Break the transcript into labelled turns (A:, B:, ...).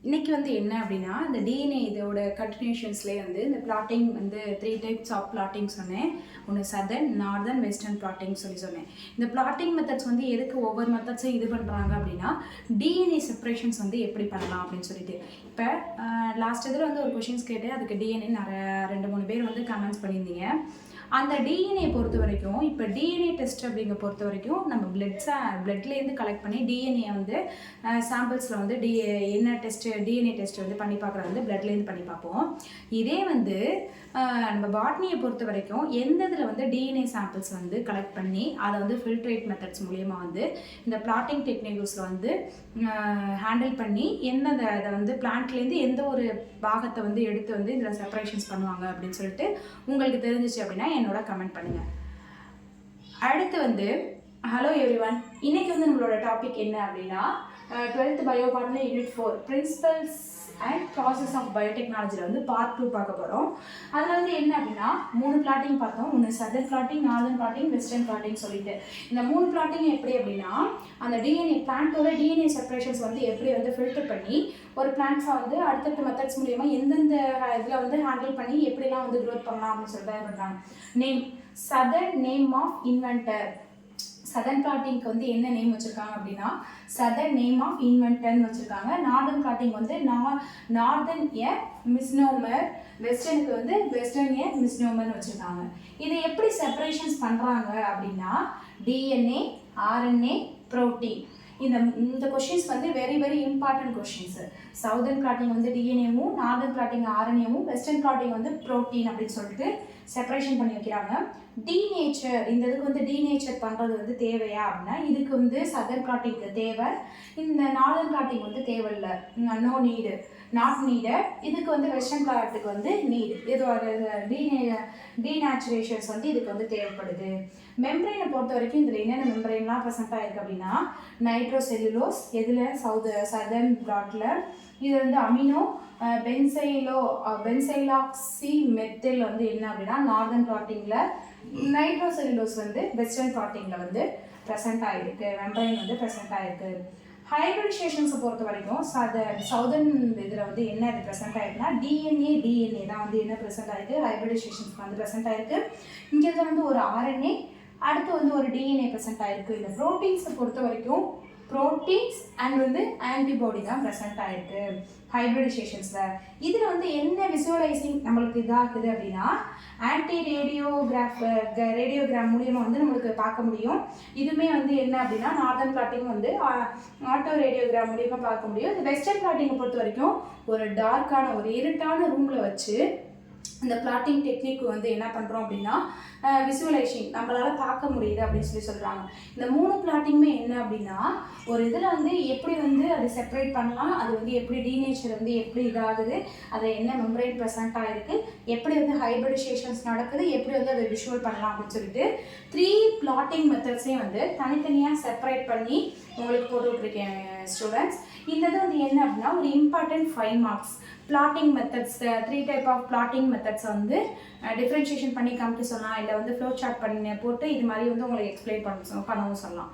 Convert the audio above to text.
A: இன்றைக்கி வந்து என்ன அப்படின்னா, இந்த டிஎன்ஏ இதோட கண்டினியூஷன்ஸ்லேயே வந்து இந்த பிளாட்டிங் வந்து 3 டைப்ஸ் ஆஃப் பிளாட்டிங் சொன்னேன். ஒன்று சதர்ன், நார்தர்ன், வெஸ்டர்ன் பிளாட்டிங் சொன்னேன். இந்த பிளாட்டிங் மெத்தட்ஸ் வந்து எதுக்கு ஒவ்வொரு மெத்தட்ஸும் இது பண்ணுறாங்க அப்படின்னா, டிஎன்ஏ செப்பரேஷன்ஸ் வந்து எப்படி பண்ணலாம் அப்படின்னு சொல்லிட்டு. இப்போ லாஸ்ட் இதில் வந்து ஒரு கொஷின்ஸ் கேட்டு அதுக்கு டிஎன்ஏ நிறைய 2-3 பேர் வந்து கமெண்ட்ஸ் பண்ணியிருந்தீங்க. அந்த டிஎன்ஏ பொறுத்த வரைக்கும், இப்போ டிஎன்ஏ டெஸ்ட் அப்படிங்க பொறுத்த வரைக்கும் நம்ம பிளட்லேருந்து கலெக்ட் பண்ணி டிஎன்ஏ வந்து சாம்பிள்ஸில் வந்து என்ன டிஎன்ஏ டெஸ்ட் வந்து பண்ணி பார்க்குறது வந்து பிளட்லேருந்து பண்ணி பார்ப்போம். இதே வந்து நம்ம பாட்னியை பொறுத்த வரைக்கும் எந்த இதில் வந்து டிஎன்ஏ சாம்பிள்ஸ் வந்து கலெக்ட் பண்ணி அதை வந்து ஃபில்ட்ரேட் மெத்தட்ஸ் மூலயமா வந்து இந்த பிளாட்டிங் டெக்னிக்ஸில் வந்து ஹேண்டில் பண்ணி எந்தெந்த அதை வந்து பிளான்ட்லேருந்து எந்த ஒரு பாகத்தை வந்து எடுத்து வந்து இதில் செப்பரேஷன்ஸ் பண்ணுவாங்க அப்படின்னு சொல்லிட்டு உங்களுக்கு தெரிஞ்சிச்சு அப்படின்னா என்னோட கமெண்ட் பண்ணுங்கள். அடுத்து வந்து ஹலோ எவ்ரிவன், இன்னைக்கு வந்து நம்மளோட டாபிக் என்ன அப்படின்னா 12th biobotany unit 4 principles and process of பயோடெக்னாலஜியில் வந்து பார்ட் 2 பார்க்க போகிறோம். அதில் வந்து என்ன அப்படின்னா 3 பிளாட்டிங் பார்த்தோம். ஒன்று southern blotting, northern blotting, western blotting சொல்லிட்டு. இந்த 3 பிளாட்டிங் எப்படி அப்படின்னா அந்த டிஎன்ஏ பிளான்ட்டோட டிஎன்ஏ செப்பரேஷன்ஸ் வந்து எப்படி வந்து ஃபில்டர் பண்ணி ஒரு பிளான்ட்ஸை வந்து அடுத்தடுத்த மெத்தட்ஸ் மூலியமா எந்தெந்த இதில் வந்து ஹேண்டில் பண்ணி எப்படிலாம் வந்து க்ரோத் பண்ணலாம் அப்படின்னு சொல்லிட்டு பண்ணுறாங்க. Name Southern, name of inventor. Southern பிளாட்டிங்க்கு வந்து என்ன நேம் வச்சுருக்காங்க அப்படின்னா சதர்ன் நேம் ஆஃப் இன்வென்டர்னு வச்சுருக்காங்க. நார்தர்ன் பிளாட்டிங் வந்து நார்தர்ன் எ மிஸ்னோமர், வெஸ்டர்னுக்கு வந்து வெஸ்டர்ன் எ மிஸ்னோமர்னு வச்சுருக்காங்க. இதை எப்படி செப்பரேஷன்ஸ் பண்ணுறாங்க அப்படின்னா டிஎன்ஏ, ஆர்என்ஏ, ப்ரோட்டீன். இந்த கொஷின்ஸ் வந்து very very important questions. Southern blotting வந்து டிஎன்ஏவும், நார்தர்ன் பிளாட்டிங் ஆர்என்ஏவும், வெஸ்டர்ன் பிளாட்டிங் வந்து ப்ரோட்டீன் அப்படின்னு சொல்லிட்டு செப்பரேஷன் பண்ணி வைக்கிறாங்க. டீநேச்சர், இந்த இதுக்கு வந்து டீநேச்சர் பண்ணுறது வந்து தேவையா அப்படின்னா இதுக்கு வந்து சதர்ன் பிளாட்டிங்க்கு தேவை, இந்த நார்தர்ன் பிளாட்டிங் வந்து தேவையில்லை, நோ நீடு, நாட் நீடட். இதுக்கு வந்து வெஸ்டர்ன் பிளாட்டுக்கு வந்து நீடு, இது டீநேச்சுரேஷன்ஸ் வந்து இதுக்கு வந்து தேவைப்படுது. மெம்பரைனை பொறுத்த வரைக்கும் இதில் என்னென்ன மெம்பரைன்லாம் ப்ரெசென்ட் ஆகிருக்கு அப்படின்னா நைட்ரோசெல்லுலோஸ், எதில் சதர்ன் பிளாட்டில். இது வந்து அமினோ பென்சைலாக்சி மெத்தில் வந்து என்ன அப்படின்னா நார்தர்ன் பிளாட்டிங்கில். நைட்ரோசெல்லுலோஸ் வந்து வெஸ்டர்ன் பிளாட்டிங்கில் வந்து ப்ரெசென்ட் ஆகிருக்கு, மெம்பரைன் வந்து ப்ரெசென்ட் ஆகிருக்கு. ஹைப்ரிடைசேஷன்ஸை பொறுத்த வரைக்கும் சவுதர்ன் இதில் வந்து என்ன இது ப்ரெசென்ட் ஆகிருக்குன்னா டிஎன்ஏ தான் வந்து என்ன ப்ரெசென்ட் ஆகிருக்கு, ஹைப்ரிடைசேஷன்ஸ் வந்து ப்ரெசென்ட் ஆகிருக்கு. இங்கே வந்து ஒரு ஆர்என்ஏ, அடுத்து வந்து ஒரு டிஎன்ஏ ப்ரெசென்ட் ஆகிருக்கு. இந்த ப்ரோட்டீன்ஸை பொறுத்த வரைக்கும் ப்ரோட்டீன்ஸ் அண்ட் வந்து ஆன்டிபாடி தான் ப்ரெசென்ட் ஆகிருக்கு ஹைப்ரிடைசேஷன்ஸில். இதில் வந்து என்ன விசுவலைசிங் நம்மளுக்கு இதாகுது அப்படின்னா ரேடியோகிராம் மூலியமாக வந்து நம்மளுக்கு பார்க்க முடியும். இதுவுமே வந்து என்ன அப்படின்னா நார்தர்ன் பிளாட்டிங் வந்து ஆட்டோ ரேடியோகிராம் மூலியமாக பார்க்க முடியும். இந்த வெஸ்டர்ன் பிளாட்டிங்கை பொறுத்த வரைக்கும் ஒரு டார்க்கான ஒரு இருட்டான ரூமில் வச்சு இந்த பிளாட்டிங் டெக்னிக் வந்து என்ன பண்ணுறோம் அப்படின்னா விசுவலைசிங் நம்மளால் பார்க்க முடியுது அப்படின்னு சொல்கிறாங்க. இந்த 3 பிளாட்டிங்குமே என்ன அப்படின்னா ஒரு இதில் வந்து எப்படி வந்து அது செப்பரேட் பண்ணலாம், அது வந்து எப்படி டீநேச்சர் வந்து எப்படி இதாகுது, அதை என்ன மெம்பரைன் ப்ரெசென்ட் ஆகிருக்கு, எப்படி வந்து ஹைப்ரிடைசேஷன்ஸ் நடக்குது, எப்படி வந்து அதை விஷுவல் பண்ணலாம் அப்படின்னு சொல்லிட்டு 3 பிளாட்டிங் மெத்தட்ஸையும் வந்து தனித்தனியாக செப்பரேட் பண்ணி உங்களுக்கு போட்டு விட்ருக்கேன் ஸ்டூடெண்ட்ஸ். இந்த இது வந்து என்ன அப்படின்னா ஒரு important 5 marks. Blotting methods 3 type of blotting மெத்தட்ஸை வந்து டிஃப்ரென்ஷியேஷன் பண்ணி காமிக்க சொல்லலாம், இல்லை வந்து ஃப்ளோ சார்ட் பண்ணி போட்டு இது மாதிரி வந்து உங்களுக்கு எக்ஸ்பிளைன் பண்ணவும் சொல்லலாம்.